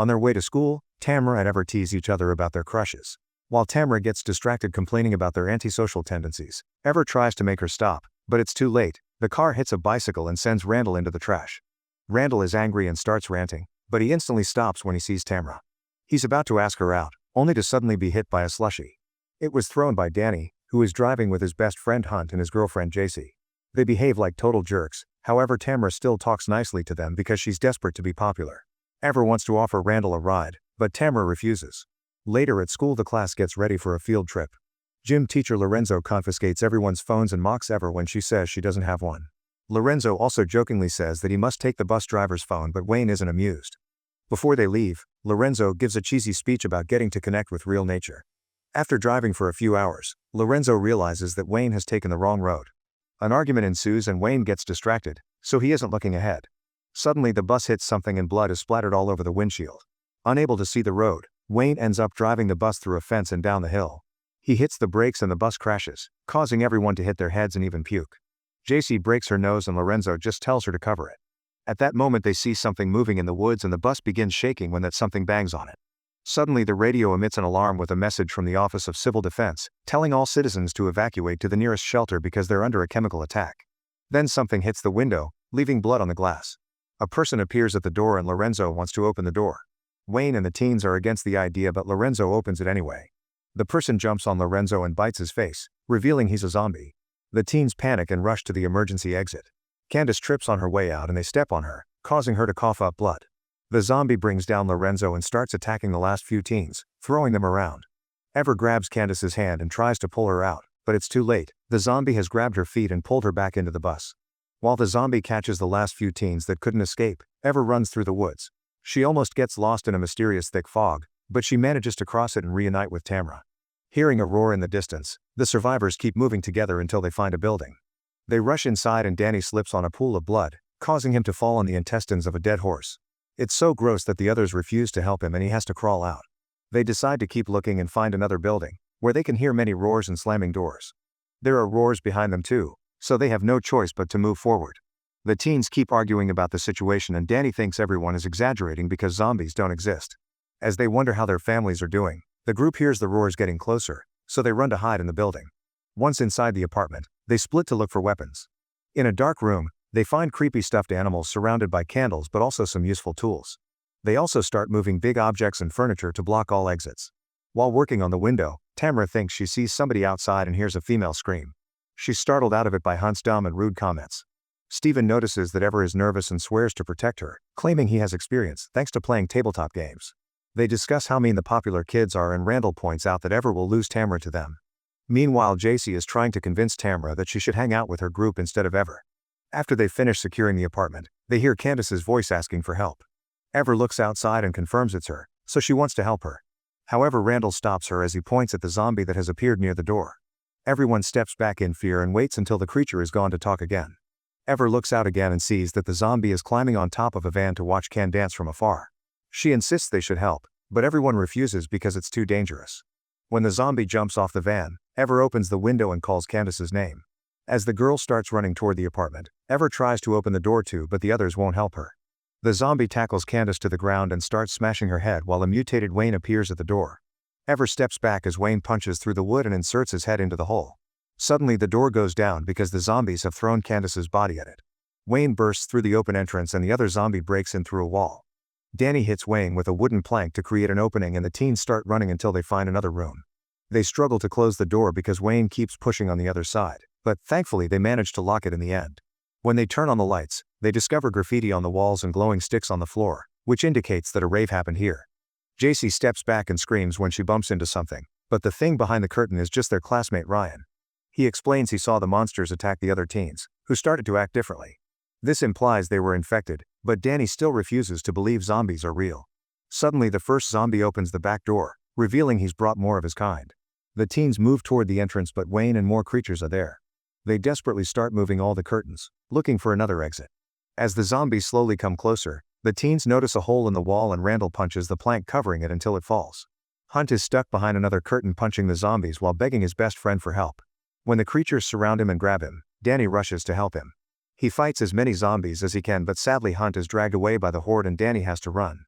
On their way to school, Tamara and Ever tease each other about their crushes. While Tamara gets distracted complaining about their antisocial tendencies, Ever tries to make her stop, but it's too late. The car hits a bicycle and sends Randall into the trash. Randall is angry and starts ranting, but he instantly stops when he sees Tamara. He's about to ask her out, only to suddenly be hit by a slushie. It was thrown by Danny, who is driving with his best friend Hunt and his girlfriend JC. They behave like total jerks, however Tamara still talks nicely to them because she's desperate to be popular. Ever wants to offer Randall a ride, but Tamara refuses. Later at school the class gets ready for a field trip. Gym teacher Lorenzo confiscates everyone's phones and mocks Ever when she says she doesn't have one. Lorenzo also jokingly says that he must take the bus driver's phone, but Wayne isn't amused. Before they leave, Lorenzo gives a cheesy speech about getting to connect with real nature. After driving for a few hours, Lorenzo realizes that Wayne has taken the wrong road. An argument ensues and Wayne gets distracted, so he isn't looking ahead. Suddenly the bus hits something and blood is splattered all over the windshield. Unable to see the road, Wayne ends up driving the bus through a fence and down the hill. He hits the brakes and the bus crashes, causing everyone to hit their heads and even puke. JC breaks her nose and Lorenzo just tells her to cover it. At that moment they see something moving in the woods and the bus begins shaking when that something bangs on it. Suddenly the radio emits an alarm with a message from the Office of Civil Defense, telling all citizens to evacuate to the nearest shelter because they're under a chemical attack. Then something hits the window, leaving blood on the glass. A person appears at the door and Lorenzo wants to open the door. Wayne and the teens are against the idea but Lorenzo opens it anyway. The person jumps on Lorenzo and bites his face, revealing he's a zombie. The teens panic and rush to the emergency exit. Candace trips on her way out and they step on her, causing her to cough up blood. The zombie brings down Lorenzo and starts attacking the last few teens, throwing them around. Ever grabs Candace's hand and tries to pull her out, but it's too late. The zombie has grabbed her feet and pulled her back into the bus. While the zombie catches the last few teens that couldn't escape, Ever runs through the woods. She almost gets lost in a mysterious thick fog, but she manages to cross it and reunite with Tamara. Hearing a roar in the distance, the survivors keep moving together until they find a building. They rush inside and Danny slips on a pool of blood, causing him to fall on the intestines of a dead horse. It's so gross that the others refuse to help him and he has to crawl out. They decide to keep looking and find another building, where they can hear many roars and slamming doors. There are roars behind them too, so they have no choice but to move forward. The teens keep arguing about the situation and Danny thinks everyone is exaggerating because zombies don't exist. As they wonder how their families are doing, the group hears the roars getting closer, so they run to hide in the building. Once inside the apartment, they split to look for weapons. In a dark room, they find creepy stuffed animals surrounded by candles but also some useful tools. They also start moving big objects and furniture to block all exits. While working on the window, Tamara thinks she sees somebody outside and hears a female scream. She's startled out of it by Hunt's dumb and rude comments. Steven notices that Ever is nervous and swears to protect her, claiming he has experience thanks to playing tabletop games. They discuss how mean the popular kids are and Randall points out that Ever will lose Tamara to them. Meanwhile JC is trying to convince Tamara that she should hang out with her group instead of Ever. After they finish securing the apartment, they hear Candace's voice asking for help. Ever looks outside and confirms it's her, so she wants to help her. However Randall stops her as he points at the zombie that has appeared near the door. Everyone steps back in fear and waits until the creature is gone to talk again. Ever looks out again and sees that the zombie is climbing on top of a van to watch Candace from afar. She insists they should help, but everyone refuses because it's too dangerous. When the zombie jumps off the van, Ever opens the window and calls Candace's name. As the girl starts running toward the apartment, Ever tries to open the door too but the others won't help her. The zombie tackles Candace to the ground and starts smashing her head while a mutated Wayne appears at the door. Ever steps back as Wayne punches through the wood and inserts his head into the hole. Suddenly the door goes down because the zombies have thrown Candace's body at it. Wayne bursts through the open entrance and the other zombie breaks in through a wall. Danny hits Wayne with a wooden plank to create an opening and the teens start running until they find another room. They struggle to close the door because Wayne keeps pushing on the other side, but thankfully they manage to lock it in the end. When they turn on the lights, they discover graffiti on the walls and glowing sticks on the floor, which indicates that a rave happened here. JC steps back and screams when she bumps into something, but the thing behind the curtain is just their classmate Ryan. He explains he saw the monsters attack the other teens, who started to act differently. This implies they were infected, but Danny still refuses to believe zombies are real. Suddenly the first zombie opens the back door, revealing he's brought more of his kind. The teens move toward the entrance but Wayne and more creatures are there. They desperately start moving all the curtains, looking for another exit. As the zombies slowly come closer, the teens notice a hole in the wall and Randall punches the plank covering it until it falls. Hunt is stuck behind another curtain punching the zombies while begging his best friend for help. When the creatures surround him and grab him, Danny rushes to help him. He fights as many zombies as he can but sadly Hunt is dragged away by the horde and Danny has to run.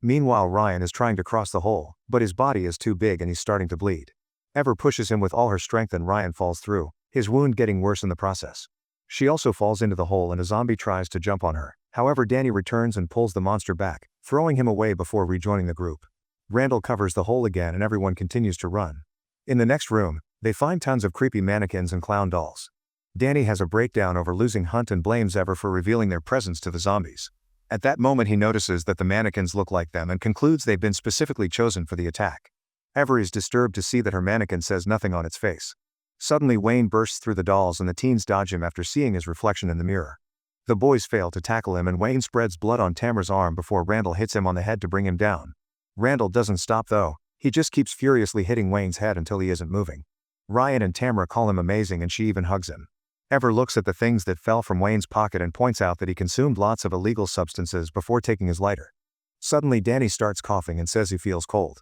Meanwhile, Ryan is trying to cross the hole, but his body is too big and he's starting to bleed. Ever pushes him with all her strength and Ryan falls through, his wound getting worse in the process. She also falls into the hole and a zombie tries to jump on her. However, Danny returns and pulls the monster back, throwing him away before rejoining the group. Randall covers the hole again and everyone continues to run. In the next room, they find tons of creepy mannequins and clown dolls. Danny has a breakdown over losing Hunt and blames Ever for revealing their presence to the zombies. At that moment he notices that the mannequins look like them and concludes they've been specifically chosen for the attack. Ever is disturbed to see that her mannequin says nothing on its face. Suddenly Wayne bursts through the dolls and the teens dodge him after seeing his reflection in the mirror. The boys fail to tackle him and Wayne spreads blood on Tamara's arm before Randall hits him on the head to bring him down. Randall doesn't stop though, he just keeps furiously hitting Wayne's head until he isn't moving. Ryan and Tamara call him amazing and she even hugs him. Ever looks at the things that fell from Wayne's pocket and points out that he consumed lots of illegal substances before taking his lighter. Suddenly Danny starts coughing and says he feels cold.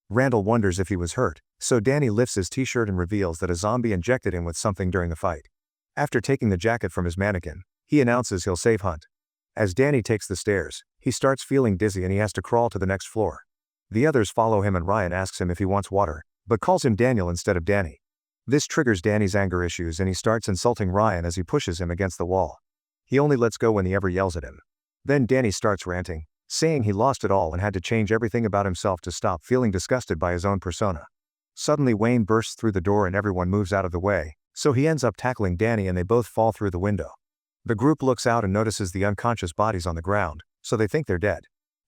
Randall wonders if he was hurt, so Danny lifts his t-shirt and reveals that a zombie injected him with something during the fight. After taking the jacket from his mannequin, he announces he'll save Hunt. As Danny takes the stairs, he starts feeling dizzy and he has to crawl to the next floor. The others follow him and Ryan asks him if he wants water, but calls him Daniel instead of Danny. This triggers Danny's anger issues and he starts insulting Ryan as he pushes him against the wall. He only lets go when he ever yells at him. Then Danny starts ranting, saying he lost it all and had to change everything about himself to stop feeling disgusted by his own persona. Suddenly Wayne bursts through the door and everyone moves out of the way, so he ends up tackling Danny and they both fall through the window. The group looks out and notices the unconscious bodies on the ground, so they think they're dead.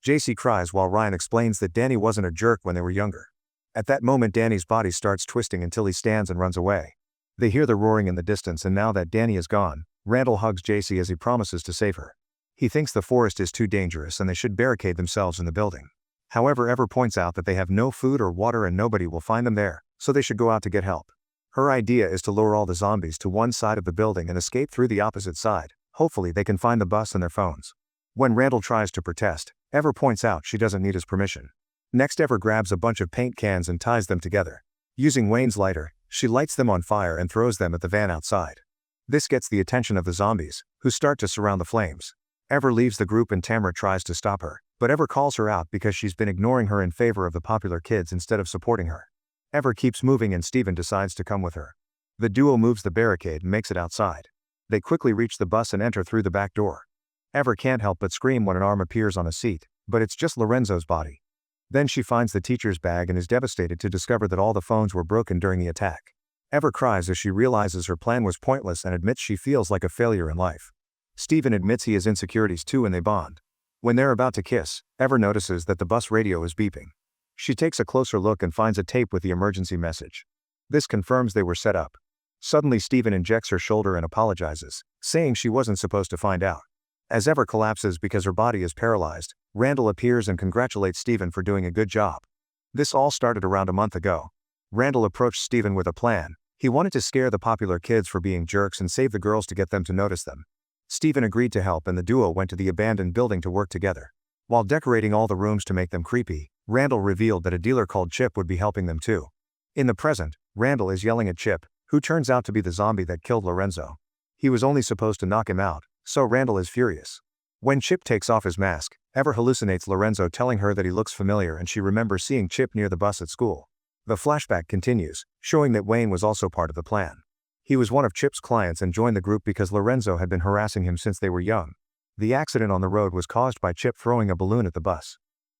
JC cries while Ryan explains that Danny wasn't a jerk when they were younger. At that moment Danny's body starts twisting until he stands and runs away. They hear the roaring in the distance and now that Danny is gone, Randall hugs JC as he promises to save her. He thinks the forest is too dangerous and they should barricade themselves in the building. However, Ever points out that they have no food or water and nobody will find them there, so they should go out to get help. Her idea is to lure all the zombies to one side of the building and escape through the opposite side. Hopefully they can find the bus and their phones. When Randall tries to protest, Ever points out she doesn't need his permission. Next, Ever grabs a bunch of paint cans and ties them together. Using Wayne's lighter, she lights them on fire and throws them at the van outside. This gets the attention of the zombies, who start to surround the flames. Ever leaves the group and Tamara tries to stop her, but Ever calls her out because she's been ignoring her in favor of the popular kids instead of supporting her. Ever keeps moving and Steven decides to come with her. The duo moves the barricade and makes it outside. They quickly reach the bus and enter through the back door. Ever can't help but scream when an arm appears on a seat, but it's just Lorenzo's body. Then she finds the teacher's bag and is devastated to discover that all the phones were broken during the attack. Ever cries as she realizes her plan was pointless and admits she feels like a failure in life. Steven admits he has insecurities too and they bond. When they're about to kiss, Ever notices that the bus radio is beeping. She takes a closer look and finds a tape with the emergency message. This confirms they were set up. Suddenly Steven injects her shoulder and apologizes, saying she wasn't supposed to find out. As Ever collapses because her body is paralyzed, Randall appears and congratulates Steven for doing a good job. This all started around a month ago. Randall approached Steven with a plan. He wanted to scare the popular kids for being jerks and save the girls to get them to notice them. Steven agreed to help and the duo went to the abandoned building to work together. While decorating all the rooms to make them creepy, Randall revealed that a dealer called Chip would be helping them too. In the present, Randall is yelling at Chip, who turns out to be the zombie that killed Lorenzo. He was only supposed to knock him out, so Randall is furious. When Chip takes off his mask, Ever hallucinates Lorenzo telling her that he looks familiar and she remembers seeing Chip near the bus at school. The flashback continues, showing that Wayne was also part of the plan. He was one of Chip's clients and joined the group because Lorenzo had been harassing him since they were young. The accident on the road was caused by Chip throwing a balloon at the bus.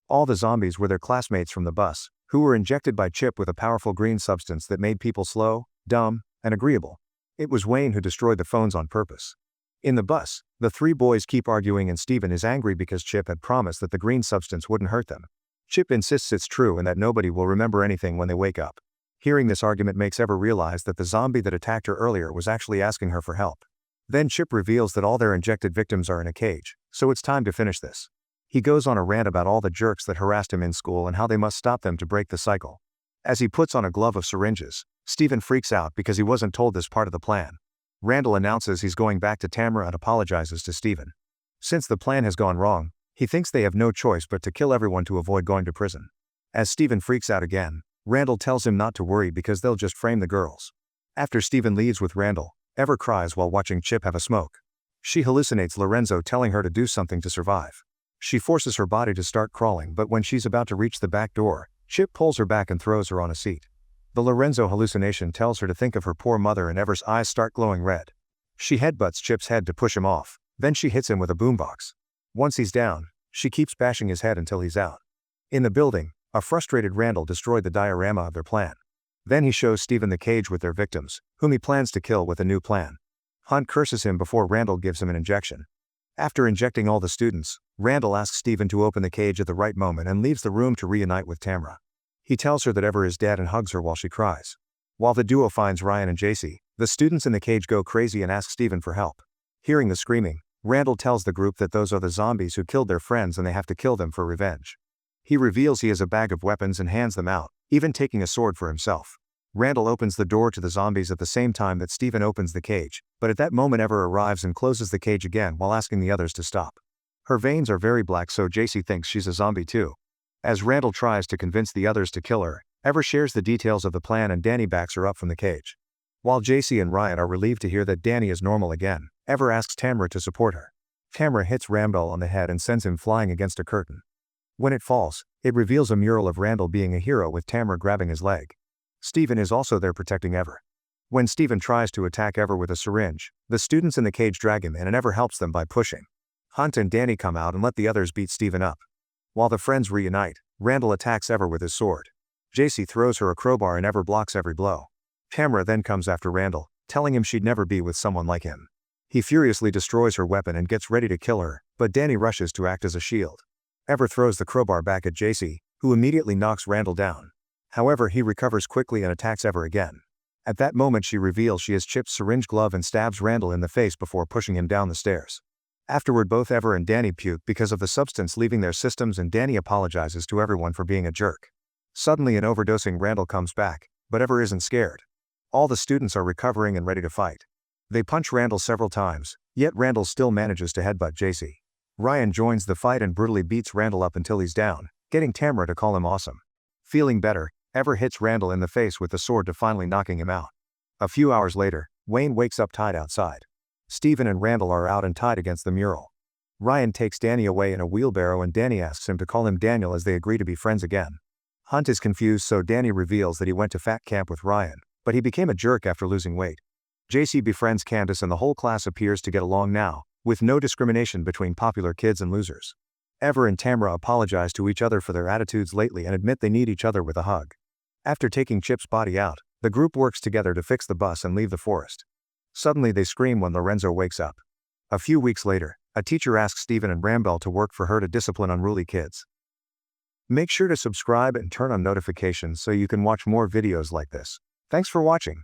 All the zombies were their classmates from the bus, who were injected by Chip with a powerful green substance that made people slow, dumb, and agreeable. It was Wayne who destroyed the phones on purpose. In the bus, the three boys keep arguing and Steven is angry because Chip had promised that the green substance wouldn't hurt them. Chip insists it's true and that nobody will remember anything when they wake up. Hearing this argument makes Ever realize that the zombie that attacked her earlier was actually asking her for help. Then Chip reveals that all their injected victims are in a cage, so it's time to finish this. He goes on a rant about all the jerks that harassed him in school and how they must stop them to break the cycle. As he puts on a glove of syringes, Steven freaks out because he wasn't told this part of the plan. Randall announces he's going back to Tamara and apologizes to Steven. Since the plan has gone wrong, he thinks they have no choice but to kill everyone to avoid going to prison. As Steven freaks out again, Randall tells him not to worry because they'll just frame the girls. After Steven leaves with Randall, Ever cries while watching Chip have a smoke. She hallucinates Lorenzo telling her to do something to survive. She forces her body to start crawling, but when she's about to reach the back door, Chip pulls her back and throws her on a seat. The Lorenzo hallucination tells her to think of her poor mother and Ever's eyes start glowing red. She headbutts Chip's head to push him off, then she hits him with a boombox. Once he's down, she keeps bashing his head until he's out. In the building, a frustrated Randall destroyed the diorama of their plan. Then he shows Steven the cage with their victims, whom he plans to kill with a new plan. Hunt curses him before Randall gives him an injection. After injecting all the students, Randall asks Steven to open the cage at the right moment and leaves the room to reunite with Tamra. He tells her that Ever is dead and hugs her while she cries. While the duo finds Ryan and JC, the students in the cage go crazy and ask Steven for help. Hearing the screaming, Randall tells the group that those are the zombies who killed their friends and they have to kill them for revenge. He reveals he has a bag of weapons and hands them out, even taking a sword for himself. Randall opens the door to the zombies at the same time that Steven opens the cage, but at that moment Ever arrives and closes the cage again while asking the others to stop. Her veins are very black, so JC thinks she's a zombie too. As Randall tries to convince the others to kill her, Ever shares the details of the plan and Danny backs her up from the cage. While JC and Ryan are relieved to hear that Danny is normal again, Ever asks Tamra to support her. Tamra hits Randall on the head and sends him flying against a curtain. When it falls, it reveals a mural of Randall being a hero with Tamra grabbing his leg. Steven is also there protecting Ever. When Steven tries to attack Ever with a syringe, the students in the cage drag him in and Ever helps them by pushing. Hunt and Danny come out and let the others beat Steven up. While the friends reunite, Randall attacks Ever with his sword. JC throws her a crowbar and Ever blocks every blow. Tamra then comes after Randall, telling him she'd never be with someone like him. He furiously destroys her weapon and gets ready to kill her, but Danny rushes to act as a shield. Ever throws the crowbar back at JC, who immediately knocks Randall down. However, he recovers quickly and attacks Ever again. At that moment she reveals she has Chip's syringe glove and stabs Randall in the face before pushing him down the stairs. Afterward, both Ever and Danny puke because of the substance leaving their systems and Danny apologizes to everyone for being a jerk. Suddenly an overdosing Randall comes back, but Ever isn't scared. All the students are recovering and ready to fight. They punch Randall several times, yet Randall still manages to headbutt JC. Ryan joins the fight and brutally beats Randall up until he's down, getting Tamra to call him awesome. Feeling better, Ever hits Randall in the face with the sword to finally knocking him out. A few hours later, Wayne wakes up tied outside. Steven and Randall are out and tied against the mural. Ryan takes Danny away in a wheelbarrow and Danny asks him to call him Daniel as they agree to be friends again. Hunt is confused, so Danny reveals that he went to fat camp with Ryan, but he became a jerk after losing weight. JC befriends Candace and the whole class appears to get along now, with no discrimination between popular kids and losers. Ever and Tamra apologize to each other for their attitudes lately and admit they need each other with a hug. After taking Chip's body out, the group works together to fix the bus and leave the forest. Suddenly they scream when Lorenzo wakes up. A few weeks later, a teacher asks Steven and Rambel to work for her to discipline unruly kids. Make sure to subscribe and turn on notifications so you can watch more videos like this. Thanks for watching.